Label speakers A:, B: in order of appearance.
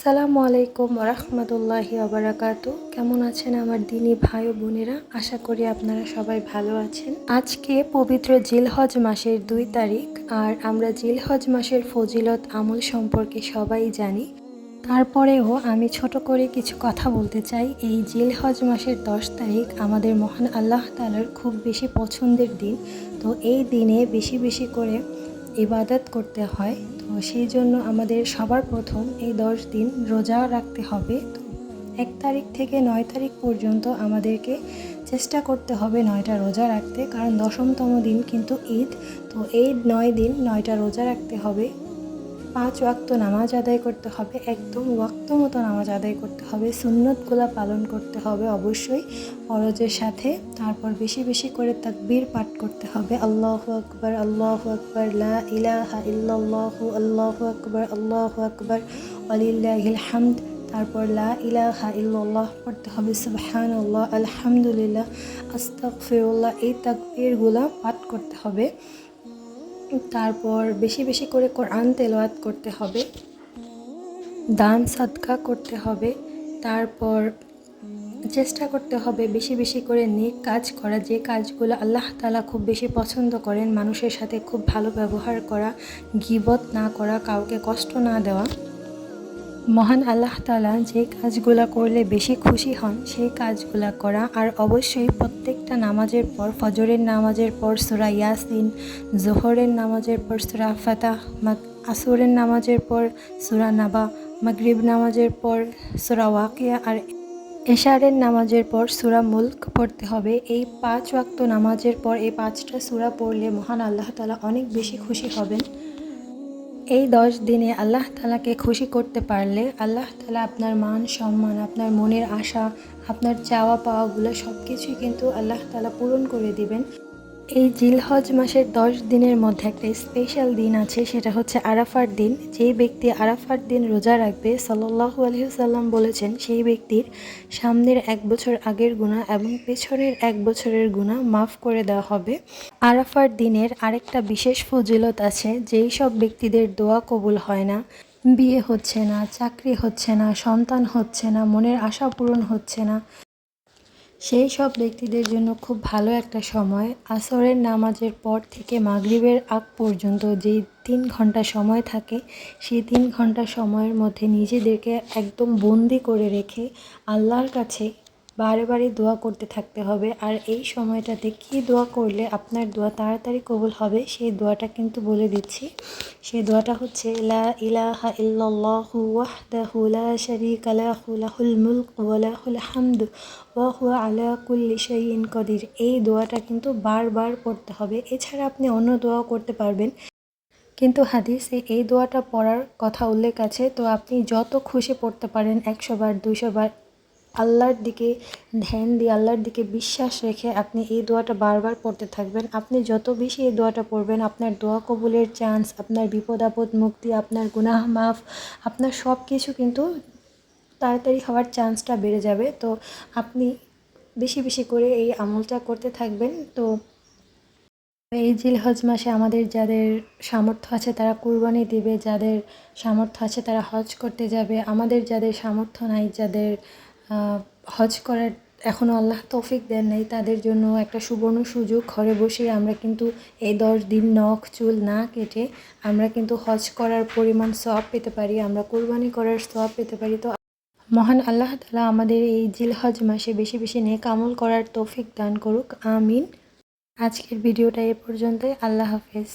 A: আসসালামু আলাইকুম ওরহমতুল্লাহি ওবারাকাতু। কেমন আছেন আমার দিনী ভাই ও বোনেরা? আশা করি আপনারা সবাই ভালো আছেন। আজকে পবিত্র জিলহজ মাসের 2 তারিখ, আর আমরা জিলহজ মাসের ফজিলত আমল সম্পর্কে সবাই জানি। তারপরেও আমি ছোট করে কিছু কথা বলতে চাই। এই জিলহজ মাসের 10 তারিখ আমাদের মহান আল্লাহ তাআলার খুব বেশি পছন্দের দিন। তো এই দিনে বেশি বেশি করে ইবাদত করতে হয়। তো সেই জন্য আমাদের সবার প্রথম এই 10 দিন রোজা রাখতে হবে। তো 1 তারিখ থেকে 9 তারিখ পর্যন্ত আমাদেরকে চেষ্টা করতে হবে 9টা রোজা রাখতে, কারণ 10মতম দিন কিন্তু ঈদ। তো এই 9 দিন 9টা রোজা রাখতে হবে। 5 ওয়াক্ত নামাজ আদায় করতে হবে, একদম ওয়াক্ত মতো নামাজ আদায় করতে হবে। সুন্নতগুলা পালন করতে হবে অবশ্যই ফরজের সাথে। তারপর বেশি বেশি করে তাকবীর পাঠ করতে হবে। আল্লাহু আকবার, আল্লাহু আকবার, লা ইলাহা ইল্লাল্লাহু, আল্লাহু আকবার, আল্লাহু আকবার, ওয়ালিল্লাহিল হামদ। তারপর লা ইলাহা ইল্লাল্লাহ পড়তে হবে, সুবহানাল্লাহ, আলহামদুলিল্লাহ, আস্তাগফিরুল্লাহ। এই তাকবীরগুলা পাঠ করতে হবে। তারপর বেশি বেশি করে কোরআন তেলাওয়াত করতে হবে, দান সাদকা করতে হবে। তারপর চেষ্টা করতে হবে বেশি বেশি করে নেক কাজ করা, যে কাজগুলো আল্লাহ তাআলা খুব বেশি পছন্দ করেন। মানুষের সাথে খুব ভালো ব্যবহার করা, গীবত না করা, কাউকে কষ্ট না দেওয়া। মহান আল্লাহ তাআলা যে কাজগুলা করলে বেশি খুশি হন সেই কাজগুলা করা। আর অবশ্যই প্রত্যেকটা নামাজের পর, ফজরের নামাজের পর সূরা ইয়াসিন, জোহরের নামাজের পর সূরা ফাতাহ, আসরের নামাজের পর সূরা নাবা, মাগরিব নামাজের পর সূরা ওয়াকিয়া, আর এশারের নামাজের পর সূরা মুলক পড়তে হবে। এই 5 ওয়াক্ত নামাজের পর এই 5টা সূরা পড়লে মহান আল্লাহ তাআলা অনেক বেশি খুশি হবেন। এই 10 দিনে আল্লাহ তাআলাকে খুশি করতে পারলে আল্লাহ তাআলা আপনার মান সম্মান, আপনার মনের আশা, আপনার চাওয়া পাওয়াগুলো সব কিছুই কিন্তু আল্লাহ তাআলা পূরণ করে দিবেন। এই জিলহজ মাসের 10 দিনের মধ্যে একটা স্পেশাল দিন আছে, সেটা হচ্ছে আরাফার দিন। যেই ব্যক্তি আরাফার দিন রোজা রাখবে, সাল্লাল্লাহু আলাইহি ওয়াসাল্লাম বলেছেন, সেই ব্যক্তির সামনের 1 বছর আগের গুনাহ এবং পেছনের 1 বছরের গুনাহ মাফ করে দেওয়া হবে। আরাফার দিনের আরেকটা বিশেষ ফজিলত আছে। যেই সব ব্যক্তিদের দোয়া কবুল হয় না, বিয়ে হচ্ছে না, চাকরি হচ্ছে না, সন্তান হচ্ছে না, মনের আশা পূরণ হচ্ছে না, সেই সব ব্যক্তিদের জন্য খুব ভালো একটা সময় আসরের নামাজের পর থেকে মাগরিবের আগ পর্যন্ত যেই 3 ঘন্টা সময় থাকে, সেই 3 ঘন্টা সময়ের মধ্যে নিজেদেরকে একদম বন্দি করে রেখে আল্লাহর কাছে বারে বারে দোয়া করতে থাকতে হবে। আর এই সময়টাতে কী দোয়া করলে আপনার দোয়া তাড়াতাড়ি কবুল হবে সেই দোয়াটা কিন্তু বলে দিচ্ছি। সেই দোয়াটা হচ্ছে লা ইলাহা ইল্লাল্লাহু ওয়াহদাহু লা শারীকা লাহু লাহুল মুলকু ওয়া লাহুল হামদু ওয়া হুয়া আলা কুল্লি শাইইন কাদির। এই দোয়াটা কিন্তু বারবার পড়তে হবে। এছাড়া আপনি অন্য দোয়াও করতে পারবেন, কিন্তু হাদিসে এই দোয়াটা পড়ার কথা উল্লেখ আছে। তো আপনি যত খুশি পড়তে পারেন, 100 বার, 200 বার, আল্লাহর দিকে ধ্যান দিয়ে, আল্লাহর দিকে বিশ্বাস রেখে আপনি এই দোয়াটা বারবার পড়তে থাকবেন। আপনি যত বেশি এই দোয়াটা পড়বেন, আপনার দোয়া কবুলের চান্স, আপনার বিপদ আপদ মুক্তি, আপনার গুনাহ মাফ, আপনার সব কিছু কিন্তু তাড়াতাড়ি হওয়ার চান্সটা বেড়ে যাবে। তো আপনি বেশি বেশি করে এই আমলটা করতে থাকবেন। তো এই জিলহজ মাসে আমাদের যাদের সামর্থ্য আছে তারা কুরবানি দিবে, যাদের সামর্থ্য আছে তারা হজ করতে যাবে। আমাদের যাদের সামর্থ্য নাই, যাদের হজ করার এখনও আল্লাহ তৌফিক দেন নাই, তাদের জন্য একটা সুবর্ণ সুযোগ। ঘরে বসে আমরা কিন্তু এই 10 দিন নখ চুল না কেটে আমরা কিন্তু হজ করার পরিমাণ সওয়াব পেতে পারি, আমরা কুরবানি করার সওয়াব পেতে পারি। তো মহান আল্লাহ তাআলা আমাদের এই জিলহজ মাসে বেশি বেশি নেক আমল করার তৌফিক দান করুক, আমিন। আজকের ভিডিওটা এ পর্যন্তই। আল্লাহ হাফেজ।